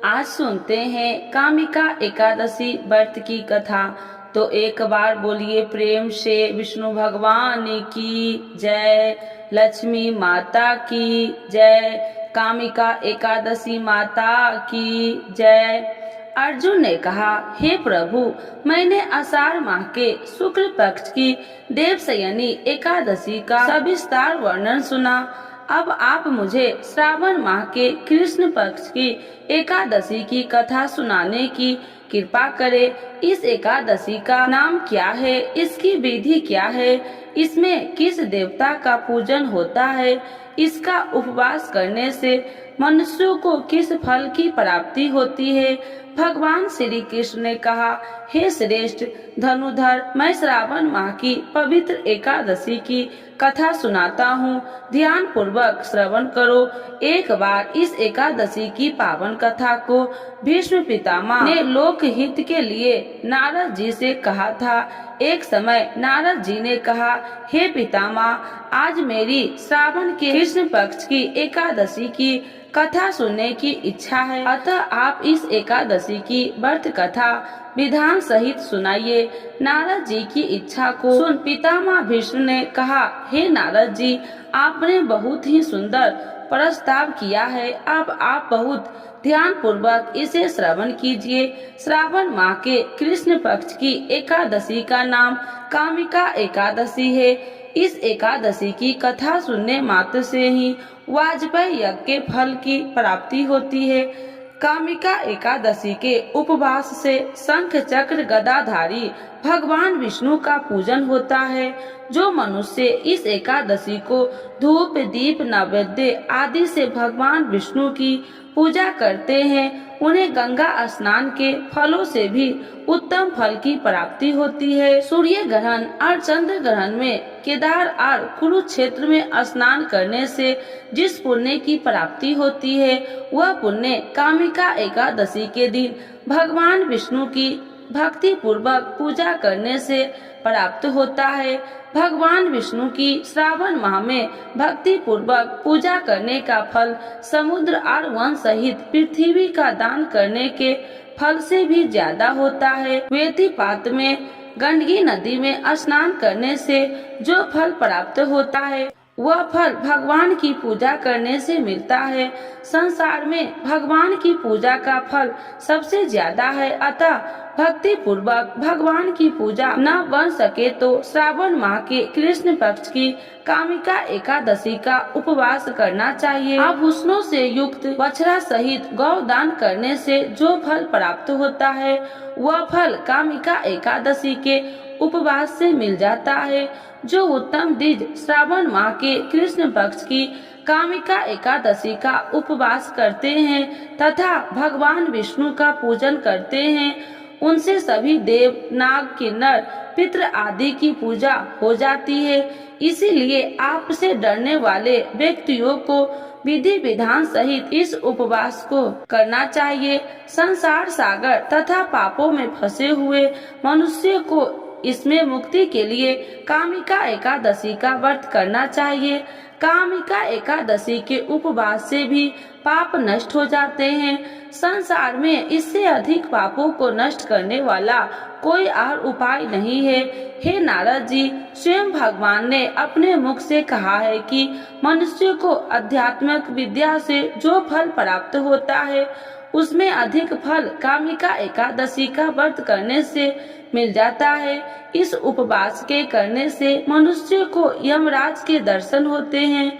आज सुनते हैं कामिका एकादशी व्रत की कथा। तो एक बार बोलिए प्रेम से विष्णु भगवान की जय, लक्ष्मी माता की जय, कामिका एकादशी माता की जय। अर्जुन ने कहा, हे प्रभु, मैंने आषाढ़ माह के शुक्ल पक्ष की देवशयनी एकादशी का सविस्तार वर्णन सुना। अब आप मुझे श्रावण माह के कृष्ण पक्ष की एकादशी की कथा सुनाने की कृपा करें। इस एकादशी का नाम क्या है, इसकी विधि क्या है, इसमें किस देवता का पूजन होता है, इसका उपवास करने से मनुष्यों को किस फल की प्राप्ति होती है। भगवान श्री कृष्ण ने कहा, हे श्रेष्ठ धनुधर, मैं श्रावण माह की पवित्र एकादशी की कथा सुनाता हूँ, ध्यान पूर्वक श्रवण करो। एक बार इस एकादशी की पावन कथा को भीष्म पितामह ने लोक हित के लिए नारद जी से कहा था। एक समय नारद जी ने कहा, हे पितामह, आज मेरी श्रावण के कृष्ण पक्ष की एकादशी की कथा सुनने की इच्छा है, अतः आप इस एकादशी की व्रत कथा विधान सहित सुनाइए। नारद जी की इच्छा को सुन पितामह भीष्म ने कहा, हे नारद जी, आपने बहुत ही सुंदर प्रस्ताव किया है। अब आप बहुत ध्यान पूर्वक इसे श्रवण कीजिए। श्रावण माह के कृष्ण पक्ष की एकादशी का नाम कामिका एकादशी है। इस एकादशी की कथा सुनने मात्र से ही वाजपेयी यज्ञ के फल की प्राप्ति होती है। कामिका एकादशी के उपवास से शंख चक्र गदाधारी भगवान विष्णु का पूजन होता है। जो मनुष्य इस एकादशी को धूप दीप नैवेद्य आदि से भगवान विष्णु की पूजा करते हैं, उन्हें गंगा स्नान के फलों से भी उत्तम फल की प्राप्ति होती है। सूर्य ग्रहण और चंद्र ग्रहण में केदार और कुरुक्षेत्र में स्नान करने से जिस पुण्य की प्राप्ति होती है, वह पुण्य कामिका एकादशी के दिन भगवान विष्णु की भक्ति पूर्वक पूजा करने से प्राप्त होता है। भगवान विष्णु की श्रावण माह में भक्ति पूर्वक पूजा करने का फल समुद्र और वन सहित पृथ्वी का दान करने के फल से भी ज्यादा होता है। वेतिपात में गंडकी नदी में स्नान करने से जो फल प्राप्त होता है, वह फल भगवान की पूजा करने से मिलता है। संसार में भगवान की पूजा का फल सबसे ज्यादा है, अतः भक्ति पूर्वक भगवान की पूजा न बन सके तो श्रावण माह के कृष्ण पक्ष की कामिका एकादशी का उपवास करना चाहिए। आभूषणों से युक्त बछड़ा सहित गौदान करने से जो फल प्राप्त होता है, वह फल कामिका एकादशी के उपवास से मिल जाता है। जो उत्तम द्विज श्रावण माह के कृष्ण पक्ष की कामिका एकादशी का उपवास करते हैं तथा भगवान विष्णु का पूजन करते हैं, उनसे सभी देव नाग किन्नर पितृ आदि की पूजा हो जाती है। इसीलिए आपसे डरने वाले व्यक्तियों को विधि विधान सहित इस उपवास को करना चाहिए। संसार सागर तथा पापों में फंसे हुए मनुष्य को इसमें मुक्ति के लिए कामिका एकादशी का व्रत करना चाहिए। कामिका एकादशी के उपवास से भी पाप नष्ट हो जाते हैं। संसार में इससे अधिक पापों को नष्ट करने वाला कोई और उपाय नहीं है। हे नारद जी, स्वयं भगवान ने अपने मुख से कहा है कि मनुष्य को आध्यात्मिक विद्या से जो फल प्राप्त होता है, उसमें अधिक फल कामिका एकादशी का व्रत करने से मिल जाता है। इस उपवास के करने से मनुष्य को यमराज के दर्शन होते हैं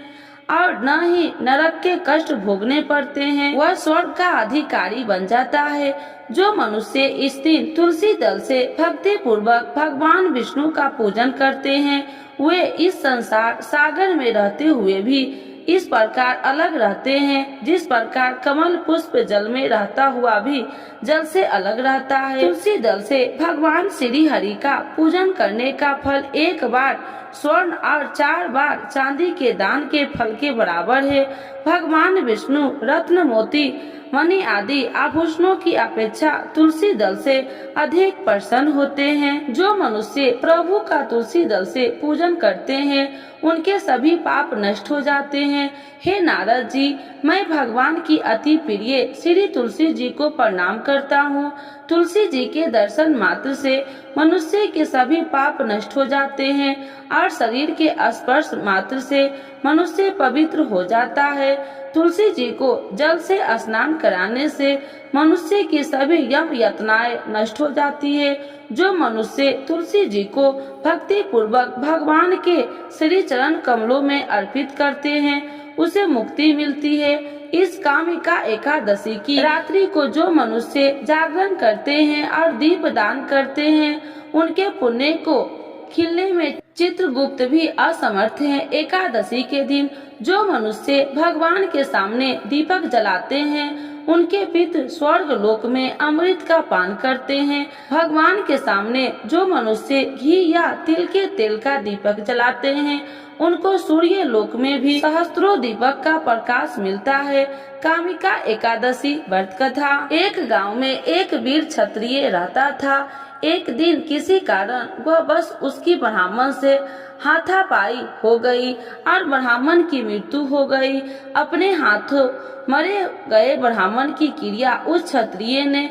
और न ही नरक के कष्ट भोगने पड़ते हैं, वह स्वर्ग का अधिकारी बन जाता है। जो मनुष्य इस दिन तुलसी दल से भक्ति पूर्वक भगवान विष्णु का पूजन करते हैं, वे इस संसार सागर में रहते हुए भी इस प्रकार अलग रहते हैं, जिस प्रकार कमल पुष्प जल में रहता हुआ भी जल से अलग रहता है। तुलसी दल से भगवान श्री हरि का पूजन करने का फल एक बार स्वर्ण और 4 बार चांदी के दान के फल के बराबर है। भगवान विष्णु रत्न मोती मणि आदि आभूषणों की अपेक्षा तुलसी दल से अधिक प्रसन्न होते हैं। जो मनुष्य प्रभु का तुलसी दल से पूजन करते हैं उनके सभी पाप नष्ट हो जाते हैं। हे नारद जी, मैं भगवान की अति प्रिय श्री तुलसी जी को प्रणाम करता हूँ। तुलसी जी के दर्शन मात्र से मनुष्य के सभी पाप नष्ट हो जाते हैं और शरीर के स्पर्श मात्र से मनुष्य पवित्र हो जाता है। तुलसी जी को जल से स्नान कराने से मनुष्य की सभी यम यातनाएं नष्ट हो जाती है। जो मनुष्य तुलसी जी को भक्ति पूर्वक भगवान के श्री चरण कमलों में अर्पित करते हैं उसे मुक्ति मिलती है। इस कामिका एकादशी की रात्रि को जो मनुष्य जागरण करते हैं और दीप दान करते हैं उनके पुण्य को खिलने में चित्रगुप्त भी असमर्थ है। एकादशी के दिन जो मनुष्य भगवान के सामने दीपक जलाते हैं उनके पितृ स्वर्ग लोक में अमृत का पान करते हैं। भगवान के सामने जो मनुष्य घी या तिल के तेल का दीपक जलाते हैं उनको सूर्य लोक में भी सहस्त्रों दीपक का प्रकाश मिलता है। कामिका एकादशी व्रत कथा। एक गांव में एक वीर क्षत्रिय रहता था। एक दिन किसी कारण वह बस उसकी ब्राह्मण से हाथापाई हो गई और ब्राह्मण की मृत्यु हो गई। अपने हाथों मरे गए ब्राह्मण की क्रिया उस क्षत्रिय ने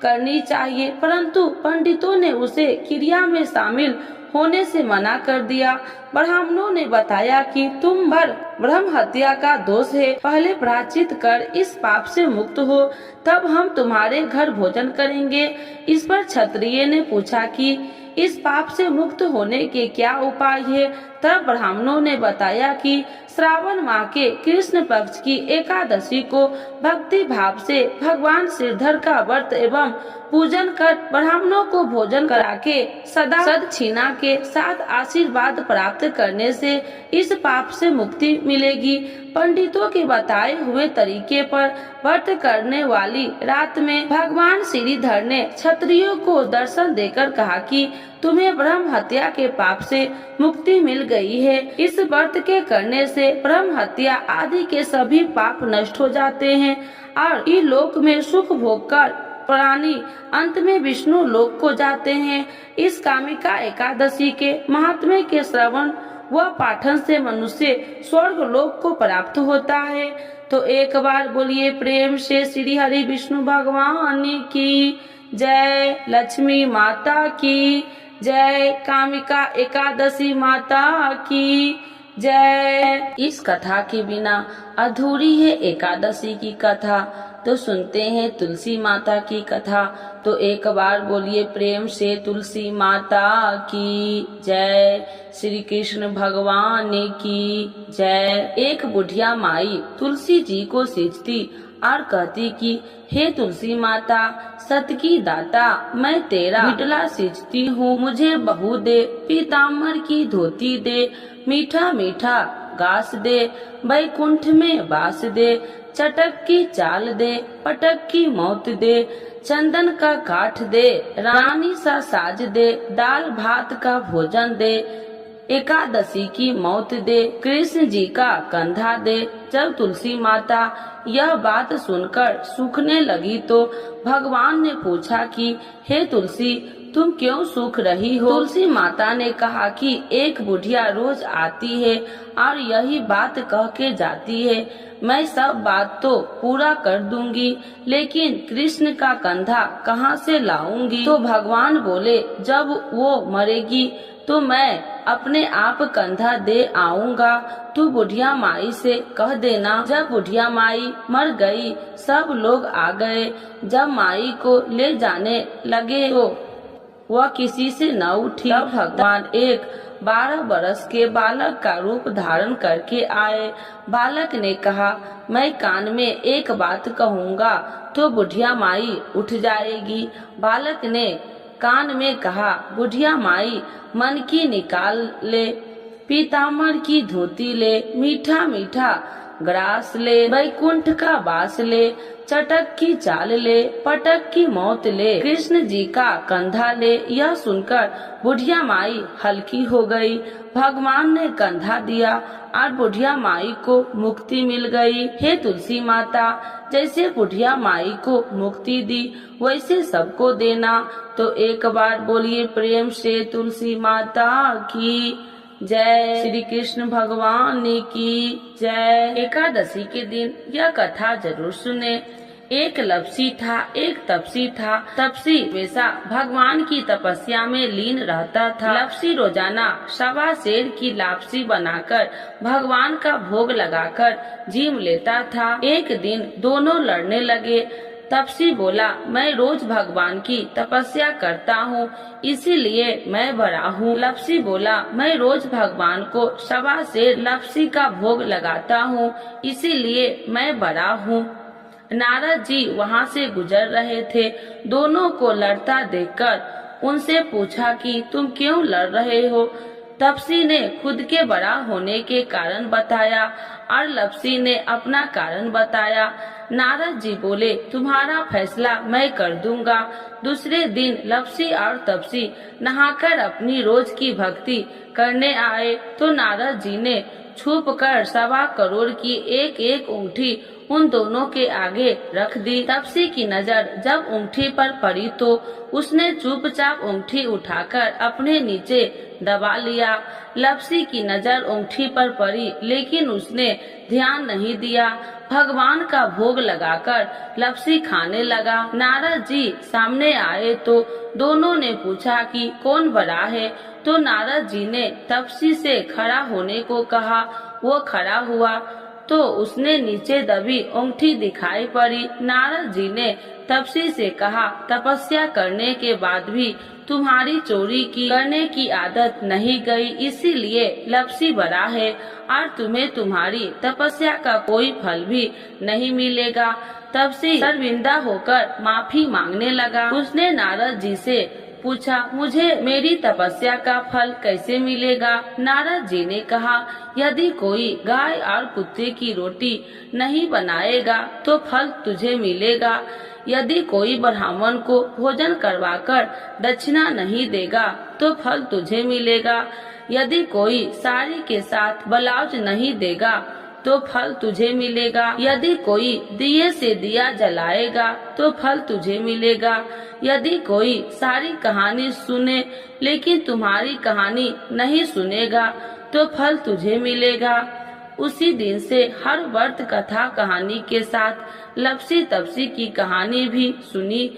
करनी चाहिए, परंतु पंडितों ने उसे क्रिया में शामिल होने से मना कर दिया। ब्राह्मणों ने बताया कि तुम पर ब्रह्म हत्या का दोष है, पहले प्रायश्चित कर इस पाप से मुक्त हो, तब हम तुम्हारे घर भोजन करेंगे। इस पर क्षत्रिय ने पूछा कि इस पाप से मुक्त होने के क्या उपाय है। तब ब्राह्मणों ने बताया कि श्रावण माह के कृष्ण पक्ष की एकादशी को भक्ति भाव से भगवान श्रीधर का व्रत एवं पूजन कर ब्राह्मणों को भोजन करा के सदा सदक्षिणा के साथ आशीर्वाद प्राप्त करने से इस पाप से मुक्ति मिलेगी। पंडितों के बताए हुए तरीके पर व्रत करने वाली रात में भगवान श्रीधर ने क्षत्रियों को दर्शन देकर कहा कि तुम्हें ब्रह्म हत्या के पाप से मुक्ति मिल गई है। इस व्रत के करने से ब्रह्म हत्या आदि के सभी पाप नष्ट हो जाते हैं और इस लोक में सुख भोग कर प्राणी अंत में विष्णु लोक को जाते हैं। इस कामिका एकादशी के महात्म्य के श्रवण व पाठन से मनुष्य स्वर्ग लोक को प्राप्त होता है। तो एक बार बोलिए प्रेम से श्री हरि विष्णु भगवान की जय, लक्ष्मी माता की जय, कामिका एकादशी माता की जय। इस कथा के बिना अधूरी है एकादशी की कथा। तो सुनते हैं तुलसी माता की कथा। तो एक बार बोलिए प्रेम से तुलसी माता की जय, श्री कृष्ण भगवान की जय। एक बुढ़िया माई तुलसी जी को सींचती और कहती कि हे तुलसी माता, सत की दाता, मैं तेरा बिटला सींचती हूँ, मुझे बहू दे, पीताम्बर की धोती दे, मीठा मीठा घास दे, बैकुंठ में बास दे, चटक की चाल दे, पटक की मौत दे, चंदन का काठ दे, रानी सा साज दे, दाल भात का भोजन दे, एकादशी की मौत दे, कृष्ण जी का कंधा दे। जब तुलसी माता यह बात सुनकर सूखने लगी तो भगवान ने पूछा कि हे तुलसी, तुम क्यों सूख रही हो? तुलसी माता ने कहा कि एक बुढ़िया रोज आती है और यही बात कह के जाती है, मैं सब बात तो पूरा कर दूंगी, लेकिन कृष्ण का कंधा कहाँ से लाऊंगी? तो भगवान बोले, जब वो मरेगी तो मैं अपने आप कंधा दे आऊंगा, तू बुढ़िया माई से कह देना। जब बुढ़िया माई मर गई, सब लोग आ गए। जब माई को ले जाने लगे तो वह किसी से न उठी। तब भगवान एक 12 बरस के बालक का रूप धारण करके आए। बालक ने कहा, मैं कान में एक बात कहूँगा तो बुढ़िया माई उठ जाएगी। बालक ने कान में कहा, बुढ़िया माई मन की निकाल ले, पीताम्बर की धोती ले, मीठा मीठा ग्रास ले, बैकुंठ का बास ले, चटक की चाल ले, पटक की मौत ले, कृष्ण जी का कंधा ले। यह सुनकर बुढ़िया माई हल्की हो गई। भगवान ने कंधा दिया और बुढ़िया माई को मुक्ति मिल गई। हे तुलसी माता, जैसे बुढ़िया माई को मुक्ति दी वैसे सबको देना। तो एक बार बोलिए प्रेम से तुलसी माता की जय। श्री कृष्ण भगवान की जय। एकादशी के दिन यह कथा जरूर सुने। एक लपसी था, एक तपसी था। तपसी हमेशा भगवान की तपस्या में लीन रहता था। लपसी रोजाना 1.25 सेर की लापसी बनाकर भगवान का भोग लगाकर जीम लेता था। एक दिन दोनों लड़ने लगे। तपसी बोला, मैं रोज भगवान की तपस्या करता हूँ, इसीलिए मैं बड़ा हूँ। लपसी बोला, मैं रोज भगवान को 1.25 सेर लपसी का भोग लगाता हूँ, इसीलिए मैं बड़ा हूँ। नारद जी वहाँ से गुजर रहे थे। दोनों को लड़ता देखकर उनसे पूछा कि तुम क्यों लड़ रहे हो। तपसी ने खुद के बड़ा होने के कारण बताया और लपसी ने अपना कारण बताया। नारद जी बोले, तुम्हारा फैसला मैं कर दूंगा। दूसरे दिन लपसी और तपसी नहाकर अपनी रोज की भक्ति करने आए तो नारद जी ने छुपकर 1.25 करोड़ की एक एक अंगूठी उन दोनों के आगे रख दी। तपसी की नजर जब अंगूठी पर पड़ी तो उसने चुपचाप अंगूठी उठाकर अपने नीचे दबा लिया। लपसी की नजर अंगूठी पर पड़ी लेकिन उसने ध्यान नहीं दिया। भगवान का भोग लगाकर लपसी खाने लगा। नारद जी सामने आए तो दोनों ने पूछा कि कौन बड़ा है। तो नारद जी ने तपसी से खड़ा होने को कहा। वो खड़ा हुआ तो उसने नीचे दबी अंगूठी दिखाई पड़ी। नारद जी ने तपसी से कहा, तपस्या करने के बाद भी तुम्हारी चोरी करने की आदत नहीं गई, इसीलिए लपसी बड़ा है और तुम्हें तुम्हारी तपस्या का कोई फल भी नहीं मिलेगा। तपसी शर्मिंदा होकर माफी मांगने लगा। उसने नारद जी से पूछा, मुझे मेरी तपस्या का फल कैसे मिलेगा। नारद जी ने कहा, यदि कोई गाय और कुत्ते की रोटी नहीं बनाएगा तो फल तुझे मिलेगा। यदि कोई ब्राह्मण को भोजन करवाकर दक्षिणा नहीं देगा तो फल तुझे मिलेगा। यदि कोई साड़ी के साथ ब्लाउज नहीं देगा तो फल तुझे मिलेगा। यदि कोई दिए से दिया जलाएगा तो फल तुझे मिलेगा। यदि कोई सारी कहानी सुने लेकिन तुम्हारी कहानी नहीं सुनेगा तो फल तुझे मिलेगा। उसी दिन से हर व्रत कथा कहानी के साथ लपसी तपसी की कहानी भी सुनी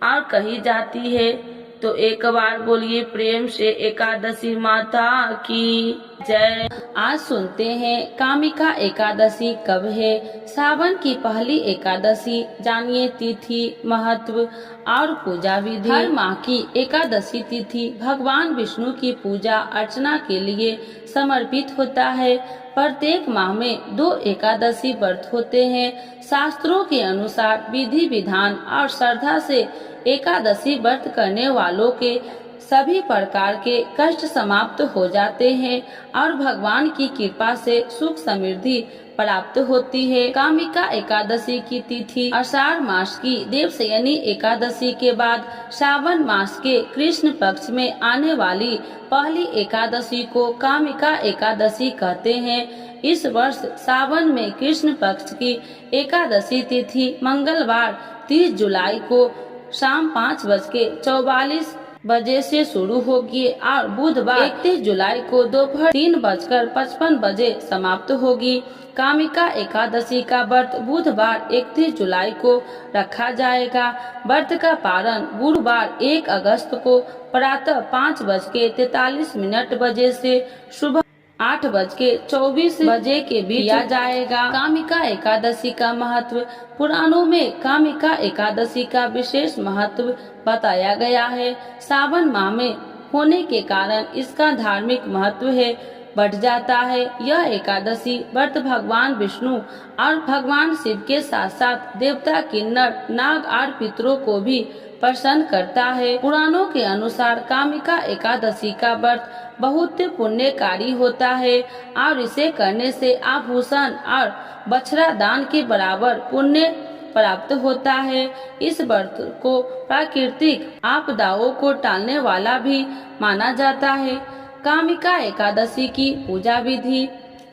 और कही जाती है। तो एक बार बोलिए प्रेम से एकादशी माता की जय। आज सुनते हैं कामिका एकादशी कब है। सावन की पहली एकादशी, जानिए तिथि, महत्व और पूजा विधि। हर माह की एकादशी तिथि भगवान विष्णु की पूजा अर्चना के लिए समर्पित होता है। प्रत्येक माह में 2 एकादशी व्रत होते हैं। शास्त्रों के अनुसार विधि विधान और श्रद्धा से एकादशी व्रत करने वालों के सभी प्रकार के कष्ट समाप्त हो जाते हैं और भगवान की कृपा से सुख समृद्धि प्राप्त होती है। कामिका एकादशी की तिथि आषाढ़ मास की देवशयनी एकादशी के बाद श्रावण मास के कृष्ण पक्ष में आने वाली पहली एकादशी को कामिका एकादशी कहते हैं। इस वर्ष सावन में कृष्ण पक्ष की एकादशी तिथि मंगलवार 30 जुलाई को शाम 5:44 से शुरू होगी और बुधवार 31 जुलाई को दोपहर 3:55 बजे समाप्त होगी। कामिका एकादशी का व्रत बुधवार 31 जुलाई को रखा जाएगा। व्रत का पारण गुरुवार 1 अगस्त को प्रातः 5:43 बजे से सुबह 8:24 के बीच किया जाएगा। कामिका एकादशी का महत्व। पुराणों में कामिका एकादशी का विशेष महत्व बताया गया है। सावन माह में होने के कारण इसका धार्मिक महत्व बढ़ जाता है। यह एकादशी व्रत भगवान विष्णु और भगवान शिव के साथ साथ देवता, किन्नर, नाग और पितरों को भी प्रसन्न करता है। पुराणों के अनुसार कामिका एकादशी का व्रत बहुत पुण्यकारी होता है और इसे करने से आभूषण और बछड़ा दान के बराबर पुण्य प्राप्त होता है। इस व्रत को प्राकृतिक आपदाओं को टालने वाला भी माना जाता है। कामिका एकादशी की पूजा विधि।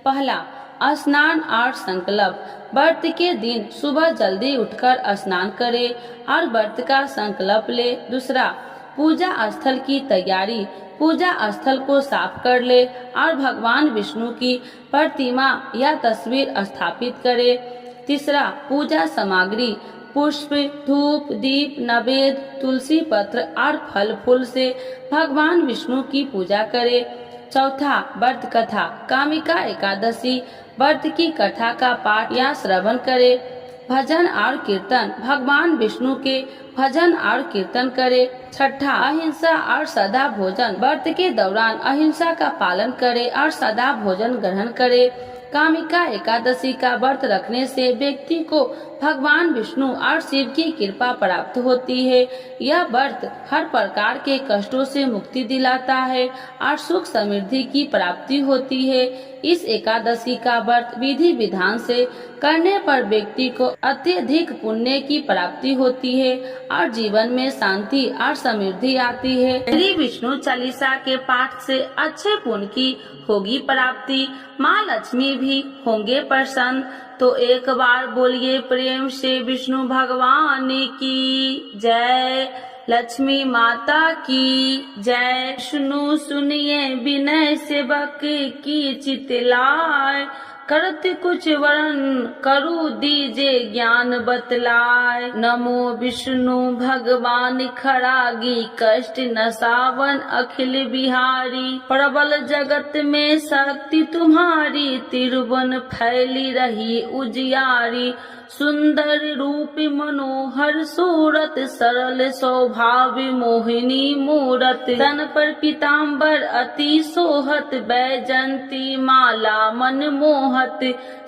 पहला, स्नान और संकल्प। व्रत के दिन सुबह जल्दी उठकर स्नान करें और व्रत का संकल्प ले। दूसरा, पूजा स्थल की तैयारी। पूजा स्थल को साफ कर ले और भगवान विष्णु की प्रतिमा या तस्वीर स्थापित करे। तीसरा, पूजा सामग्री। पुष्प, धूप, दीप, नैवेद्य, तुलसी पत्र और फल फूल से भगवान विष्णु की पूजा करे। चौथा, व्रत कथा। कामिका एकादशी व्रत की कथा का पाठ या श्रवण करे। भजन और कीर्तन। भगवान विष्णु के भजन और कीर्तन करे। छठा, अहिंसा और सदा भोजन। व्रत के दौरान अहिंसा का पालन करे और सदा भोजन ग्रहण करे। कामिका एकादशी का व्रत रखने से व्यक्ति को भगवान विष्णु और शिव की कृपा प्राप्त होती है। यह व्रत हर प्रकार के कष्टों से मुक्ति दिलाता है और सुख समृद्धि की प्राप्ति होती है। इस एकादशी का व्रत विधि विधान से करने पर व्यक्ति को अत्यधिक पुण्य की प्राप्ति होती है और जीवन में शांति और समृद्धि आती है। श्री विष्णु चालीसा के पाठ से अच्छे पुण्य की होगी प्राप्ति। माँ लक्ष्मी भी होंगे प्रसन्न। तो एक बार बोलिए प्रेम से विष्णु भगवान की जय। लक्ष्मी माता की जय। विष्णु सुनिए विनय सेवक की चितलाय। करत कुछ वरण करु दीजे ज्ञान बतलाय। नमो विष्णु भगवान खरागी कष्ट नसावन अखिल बिहारी। प्रबल जगत में शक्ति तुम्हारी तिरुवन फैली रही उजियारी। सुंदर रूप मनोहर सूरत सरल स्वभाव मोहिनी मूरत। तन पर पीताम्बर अति सोहत बैजंती माला मन मोहत।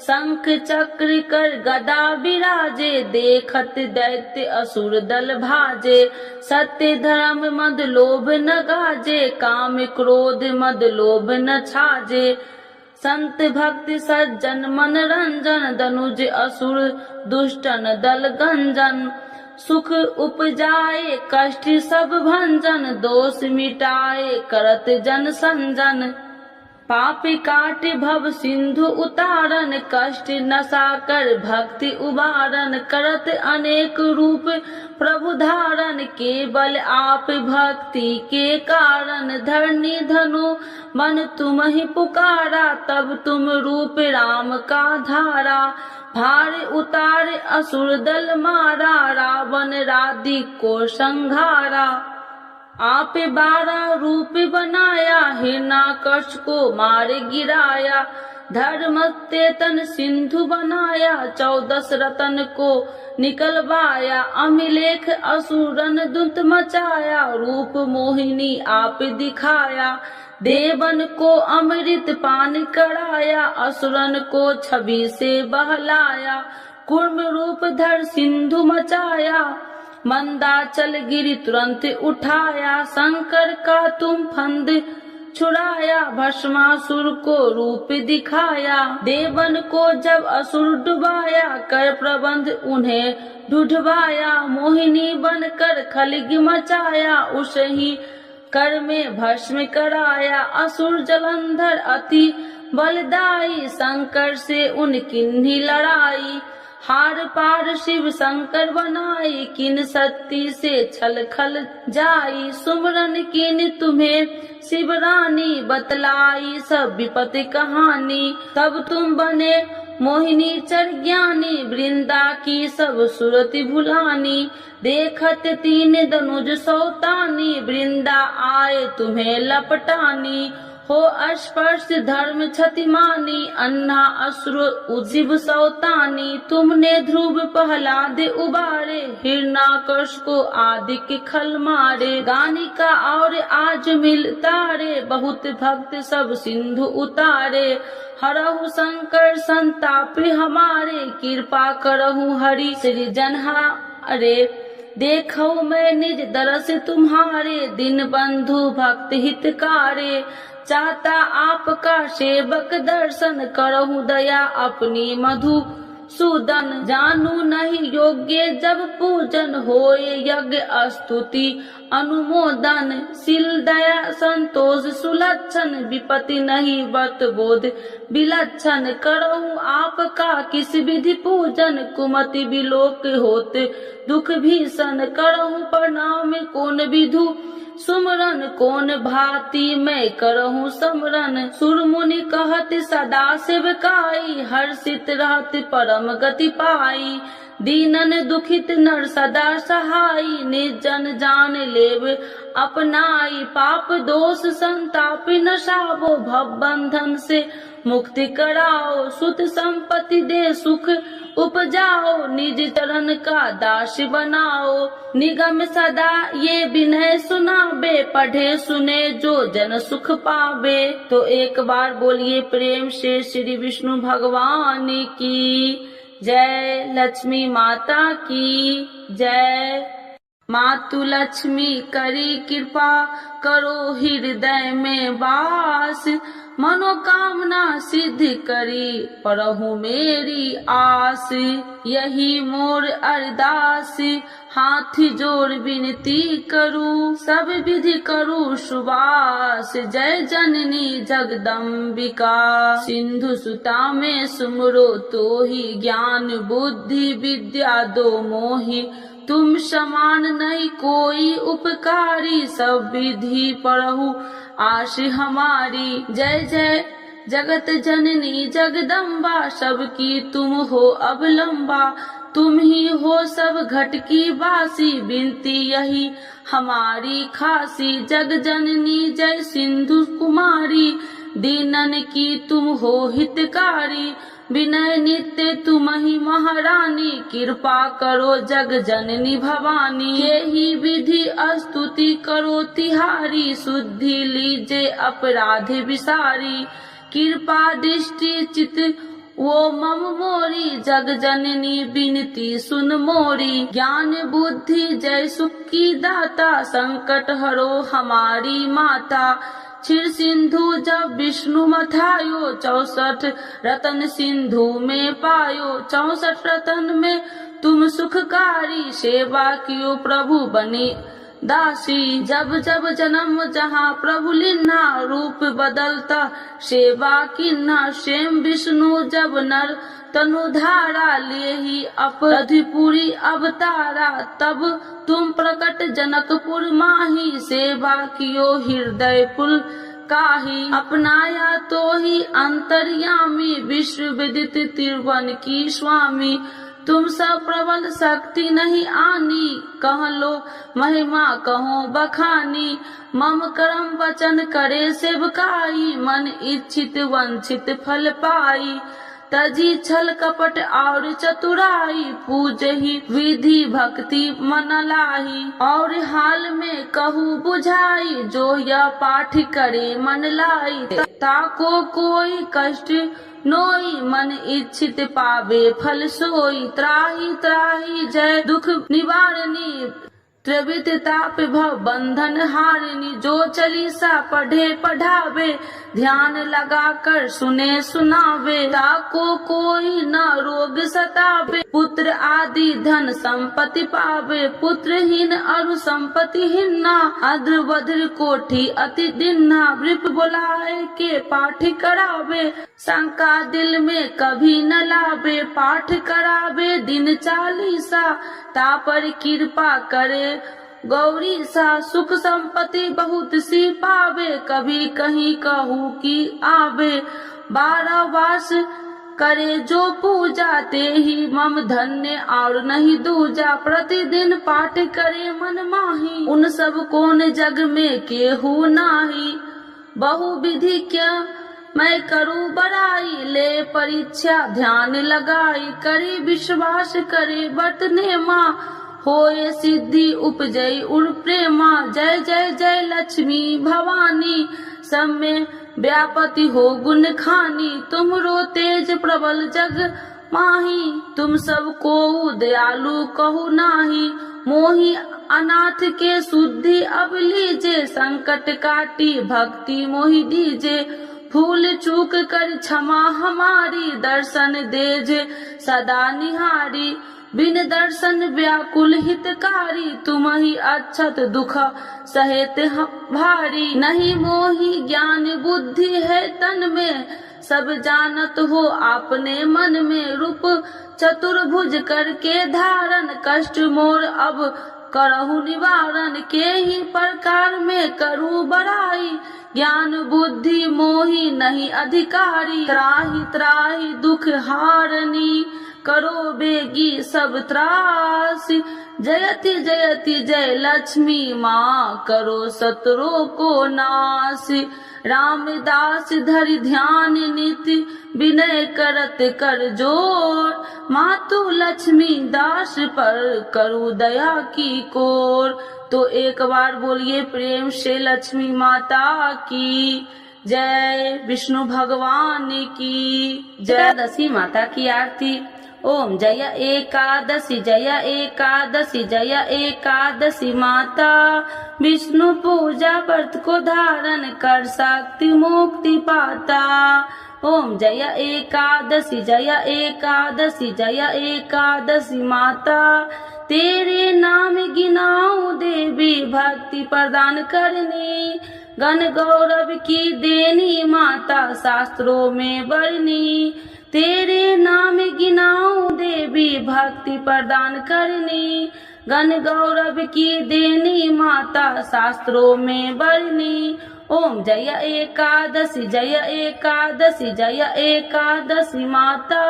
शंख चक्र कर गदा विराजे देखत दैत्य असुर दल भाजे। सत्य धर्म मद लोभ न गाजे काम क्रोध मद लोभ न छाजे। संत भक्त सज्जन मन रंजन दनुज असुर दुष्टन दल गंजन। सुख उपजाए कष्ट सब भंजन दोष मिटाए करत जन संजन। पाप काट भव सिंधु उतारन कष्ट नसा कर भक्ति उबारन। करत अनेक रूप प्रभु धारण केवल आप भक्ति के कारण। धरनी धनु मन तुम ही पुकारा तब तुम रूप राम का धारा। भार उतार असुर दल मारा रावण राधि को संघारा। आप 12 रूप बनाया हिरण्याकश को मार गिराया। धर्म तेतन सिंधु बनाया 14 रतन को निकलवाया। अमिलेख असुरन दुत मचाया रूप मोहिनी आप दिखाया। देवन को अमृत पान कराया असुरन को छवि से बहलाया। कूर्म रूप धर सिंधु मचाया मंदाचल गिरी तुरंत उठाया। शंकर का तुम फंद छुड़ाया भस्मासुर को रूप दिखाया। देवन को जब असुर डुबाया कर प्रबंध उन्हें ढूंढवाया। मोहिनी बनकर खलगी मचाया उस ही कर में भस्म कराया। असुर जलंधर अति बलदाई शंकर से उनकी लड़ाई। हार पार शिव शंकर बनाई किन शक्ति से छल खल जाई। सुमरन किन तुम्हें शिव रानी बतलाई सब विपत्ति कहानी। तब तुम बने मोहिनी चर ज्ञानी वृंदा की सब सुरति भुलानी। देखत 3 धनुज सौतानी वृंदा आए तुम्हें लपटानी। हो स्पर्श धर्म क्षतिमानी अन्ना असुर उजिब सौतानी। तुमने ध्रुव प्रहलाद उबारे हिरण्याकश को आदि के खल मारे। गानिका और आज मिल तारे बहुत भक्त सब सिंधु उतारे। हरहु शंकर संताप हमारे कृपा करहु हरि सृजन हारे। देखो मैं निज दरस तुम्हारे दिन बंधु भक्त हितकारे। चाहता आपका सेवक दर्शन करहु दया अपनी मधु सुदन जानू नहीं योग्य जब पूजन होए यज्ञ स्तुति अनुमोदन शील दया संतोष सुलक्षण विपत्ति नहीं व्रत बोध विलक्षण करहूँ आपका किस विधि पूजन कुमति विलोक होते दुख भीषण करहूँ प्रणाम कौन विधु सुमरन कौन भांति मैं करहूँ समरन सुर मुनि कहत सदा सेवकाई हर्षित रहत परम गति पाई दीनन दुखित नर सदा सहाई निर्जन जान लेव अपनाई पाप दोष संताप नशावो भव बंधन से मुक्ति कराओ सुत संपत्ति दे सुख उपजाओ निज चरण का दास बनाओ निगम सदा ये विनय सुनाबे पढ़े सुने जो जन सुख पावे। तो एक बार बोलिए प्रेम से श्री विष्णु भगवान की जय, लक्ष्मी माता की जय। मातु लक्ष्मी करी कृपा करो हृदय में वास मनोकामना सिद्ध करी परहु मेरी आस यही मोर अरदास हाथ जोड़ विनती करूं सब विधि करूं सुबास जय जननी जगदम्बिका सिंधु सुता में सुमरो तो ही ज्ञान बुद्धि विद्या दो मोहि तुम समान नहीं कोई उपकारी सब विधि पढ़ू आश हमारी जय जय जगत जननी जगदम्बा सबकी तुम हो अवलंबा तुम ही हो सब घट की बासी बिनती यही हमारी खासी जग जननी जय सिंधु कुमारी दीनन की तुम हो हितकारी विनय नित्य तुम ही महारानी कृपा करो जग जननी भवानी यही विधि स्तुति करो तिहारी शुद्धि लीजे अपराध विसारी कृपा दृष्टि चित वो मम मोरी जग जननी बिनती सुन मोरी ज्ञान बुद्धि जय सुख की दाता संकट हरो हमारी माता क्षीर सिंधु जब विष्णु मथायो 64 रतन सिंधु में पायो 64 रतन में तुम सुखकारी सेवा कियो प्रभु बने दासी जब जब जन्म जहाँ प्रभु लिन्हा रूप बदलता सेवा किन्हा शेम विष्णु जब नर तनुधारा ले ही अपराधिपुरी अवतारा तब तुम प्रकट जनकपुर माही सेवा कियो हृदय पुल काही अपनाया तो ही अंतर्यामी विश्व विदित तिरुवन की स्वामी तुम सब प्रबल शक्ति नहीं आनी कह लो महिमा कहो बखानी मम कर्म वचन करे सेवकाई मन इच्छित वंचित फल पाई तजी छल कपट और चतुराई पूज ही विधि भक्ति मन लाही और हाल में कहूँ बुझाई जो यह पाठ करे मन लाई ताको कोई कष्ट नोई मन इच्छित पावे फल सोई त्राही त्राही जय दुख निवारणी त्रिविध ताप भव बंधन हारिणी जो चालीसा पढ़े पढ़ावे ध्यान लगा कर सुने सुनावे ताको कोई न रोग सतावे पुत्र आदि धन संपत्ति पावे पुत्रहीन अरु संपत्तिहीन ना अद्र वद्र कोठी अति दिन्ना वृप बुलाए के पाठ करावे शंका दिल में कभी न लावे पाठ करावे दिन 40 तापर कृपा करे गौरी सा सुख संपत्ति बहुत सी पावे कभी कहीं कहूँ की आवे 12 वास करे जो पूजा ते ही मम धन्य और नहीं दूजा प्रतिदिन पाठ करे मन माही उन सब कौन जग में केहू नाही बहु विधि क्या मैं करूँ बड़ाई ले परीक्षा ध्यान लगाई करी विश्वास करे बरतने माँ होए सिद्धि उपजई उर प्रेमा जय जय जय लक्ष्मी भवानी सब में व्यापति हो गुण खानी तुमरो तेज प्रबल जग माही तुम सब को दयालु कहू नाही मोही अनाथ के शुद्धि अब लीजे संकट काटी भक्ति मोहि दीजे भूल चूक कर क्षमा हमारी, दर्शन देजे सदा निहारी। बिन दर्शन व्याकुल हितकारी, तुम ही अक्षत दुख सहेत भारी। नहीं मोहि ज्ञान बुद्धि है तन में, सब जानत हो आपने मन में। रूप चतुर्भुज करके धारण, कष्ट मोर अब करहु निवारण। के ही प्रकार में करूँ बड़ाई, ज्ञान बुद्धि मोहि नहीं अधिकारी। त्राहि त्राहि दुख हारनी, करो बेगी सब त्रासी। जयति जयति जय लक्ष्मी माँ, करो शत्रुओं को नासी। रामदास धरि ध्यान निति, विनय करत कर जोर। मातु लक्ष्मी दास पर, करू दया की कोर। तो एक बार बोलिए प्रेम से लक्ष्मी माता की जय, विष्णु भगवान की जय। एकादशी माता की आरती। ओम जय एकादशी जय एकादशी जय एकादशी माता। विष्णु पूजा व्रत को धारण कर शक्ति मुक्ति पाता। ओम जय एकादशी जय एकादशी जय एकादशी माता। तेरे नाम गिनाऊं देवी, भक्ति प्रदान करनी। गण गौरव की देनी माता, शास्त्रों में वर्णी। तेरे नाम गिनाऊं देवी, भक्ति प्रदान करनी। गण गौरव की देनी माता, शास्त्रों में वर्णी। ओम जय एकादशी जय एकादशी जय एकादशी माता।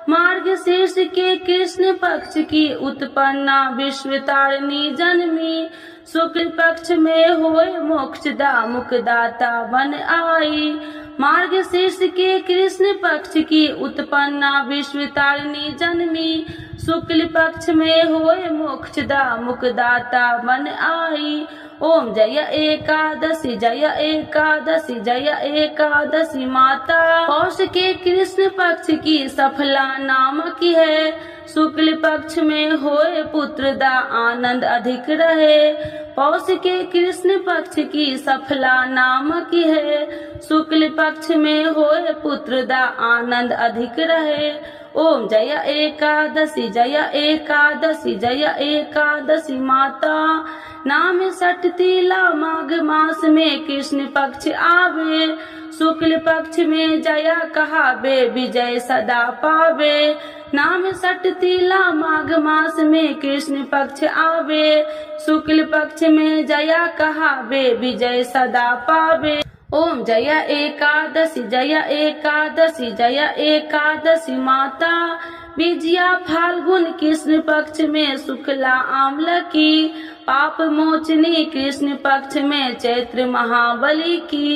मार्ग शीर्ष के कृष्ण पक्ष की उत्पन्ना, विश्व तारिणी जन्मी। शुक्ल पक्ष में होए मोक्षदा, मुक्तिदाता बन आई। मार्ग शीर्ष के कृष्ण पक्ष की उत्पन्ना, विश्व तारिणी जन्मी। शुक्ल पक्ष में होए मोक्षदा, मुक्तिदाता बन आई। ओम जय एकादशी जय एकादशी जय एकादशी माता। पौष के कृष्ण पक्ष की सफला नाम की है। शुक्ल पक्ष में होए पुत्र दा, आनंद अधिक रहे। पौष के कृष्ण पक्ष की सफला नाम की है। शुक्ल पक्ष में होए पुत्र दा, आनंद अधिक रहे। ओम जय एकादशी जय एकादशी जय एकादशी माता। नाम सठ तीला माघ मास में कृष्ण पक्ष आवे। शुक्ल पक्ष में जया कहावे, विजय सदा पावे। नाम सठ तीला माघ मास में कृष्ण पक्ष आवे। शुक्ल पक्ष में जया कहावे, विजय सदा पावे। ओम जय एकादशी जय एकादशी जय एकादशी माता। विजया फाल्गुन कृष्ण पक्ष में शुक्ला आम्ल की। पाप मोचनी कृष्ण पक्ष में चैत्र महाबली की।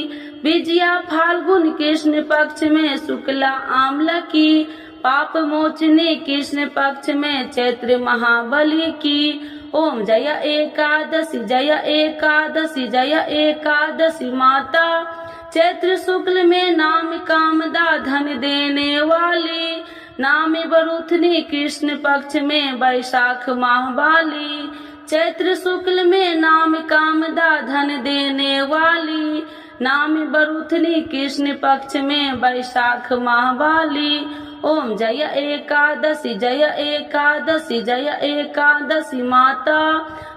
विजया फाल्गुन कृष्ण पक्ष में शुक्ला आम्ल की। पाप मोचनी कृष्ण पक्ष में चैत्र महाबली की। ओम जय एकादशी जय एकादशी जय एकादशी माता। चैत्र शुक्ल में नाम कामदा, धन देने वाली। नाम बरूथनी कृष्ण पक्ष में वैशाख माह वाली। चैत्र शुक्ल में नाम कामदा, धन देने वाली। नाम बरूथनी कृष्ण पक्ष में वैशाख माह वाली। ओम जय एकादशी जय एकादशी जय एकादशी माता।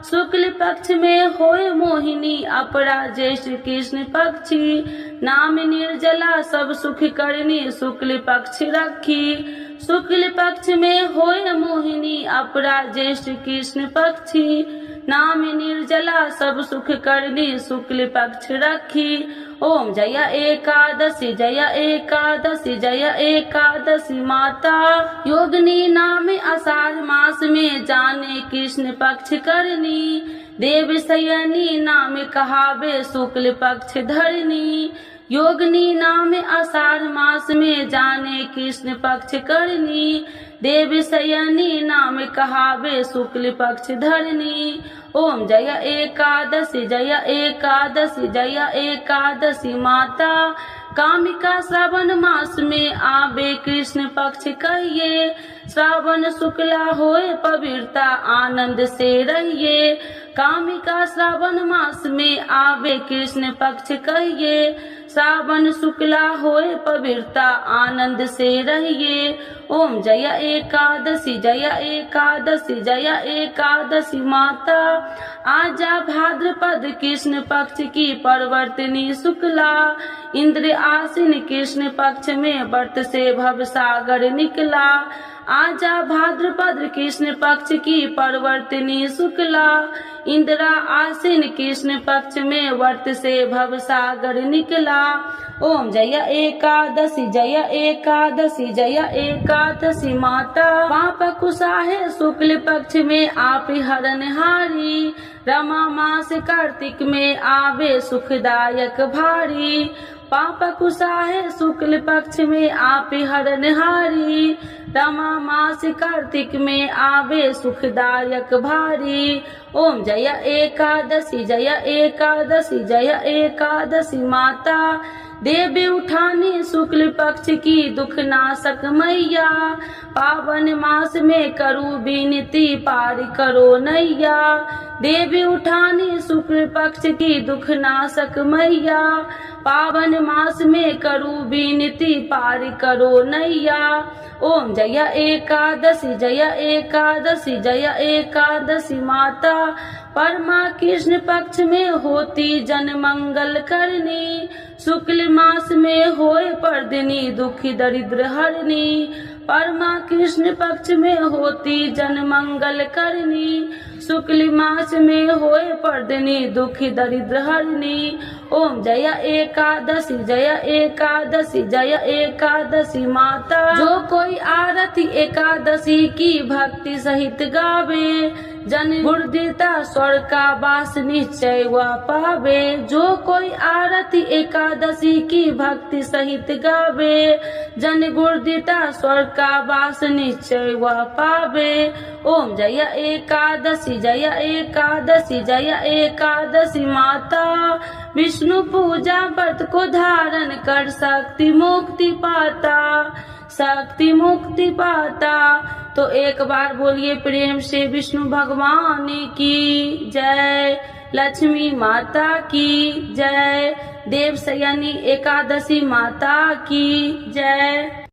शुक्ल पक्ष में होए मोहिनी, अपरा ज्येष्ठ कृष्ण पक्षी। नाम निर्जला सब सुख करनी, शुक्ल पक्ष रखी। शुक्ल पक्ष में होए मोहिनी, अपरा ज्येष्ठ कृष्ण पक्षी। नाम निर्जला सब सुख करनी, शुक्ल पक्ष रखी। ओम जय एकादशी जय एकादशी जय एकादशी माता। योगिनी नाम आषाढ़ मास में, जाने कृष्ण पक्ष करनी। देव शयनी नाम कहावे, शुक्ल पक्ष धरनी। योगिनी नाम आषाढ़ मास में, जाने कृष्ण पक्ष करनी। देव शयनी नाम कहावे, शुक्ल पक्ष धरनी। ओम जय एकादशी जय एकादशी जय एकादशी माता। कामिका श्रावण मास में आवे कृष्ण पक्ष कहिए, श्रावण शुक्ला होए पवित्रता आनंद से रहिए। कामिका श्रावण मास में आवे कृष्ण पक्ष कहिए, श्रावण शुक्ला होए पवित्रता आनंद से रहिए। ओम जय एकादशी जय एकादशी जय एकादशी माता, आजा भाद्रपद कृष्ण पक्ष की परवर्तिनी शुक्ला, इंद्र आसीन कृष्ण पक्ष में व्रत से भव सागर निकला। आजा भाद्रपद कृष्ण पक्ष की परवर्तिनी शुक्ला, इंद्रा आसीन कृष्ण पक्ष में व्रत से भव सागर निकला। ओम जय एकादशी जय एकादशी जय एकादशी माता, पाप कुसाहे शुक्ल पक्ष में आप हरनहारी, रमा मास कार्तिक में आवे सुखदायक भारी। पाप कुसाहे शुक्ल पक्ष में आप हरनहारी, रमा मास कार्तिक में आवे सुखदायक भारी। ओम जय एकादशी जय एकादशी जय एकादशी माता, देवी उठानी शुक्ल पक्ष की दुख नाशक मैया, पावन मास में करू विनती पार करो नैया। देवी उठानी शुक्ल पक्ष की दुख नाशक मैया, पावन मास में करू विनती पार करो नैया। ओम जय एकादशी जय एकादशी जय एकादशी माता, परमा कृष्ण पक्ष में होती जन मंगल करनी, शुक्ल मास में होए पर्दिनी दुखी दरिद्र हरनी। परमा कृष्ण पक्ष में होती जन मंगल करनी, शुक्ल मास में होए पर्दिनी दुखी दरिद्र हरनी। ओम जय एकादशी जय एकादशी जय एकादशी माता, जो कोई आरती एकादशी की भक्ति सहित गावे, जन गुरुदिता स्वर्ग का वास निश्चय वह पावे। जो कोई आरती एकादशी की भक्ति सहित गावे, जन गुरुदिता स्वर्ग का वास निश्चय वह पावे। ओम जय एकादशी जय एकादशी जय एकादशी माता, विष्णु पूजा व्रत को धारण कर शक्ति मुक्ति पाता, शक्ति मुक्ति पाता। तो एक बार बोलिए प्रेम से विष्णु भगवान की जय, लक्ष्मी माता की जय, देवशयनी एकादशी माता की जय।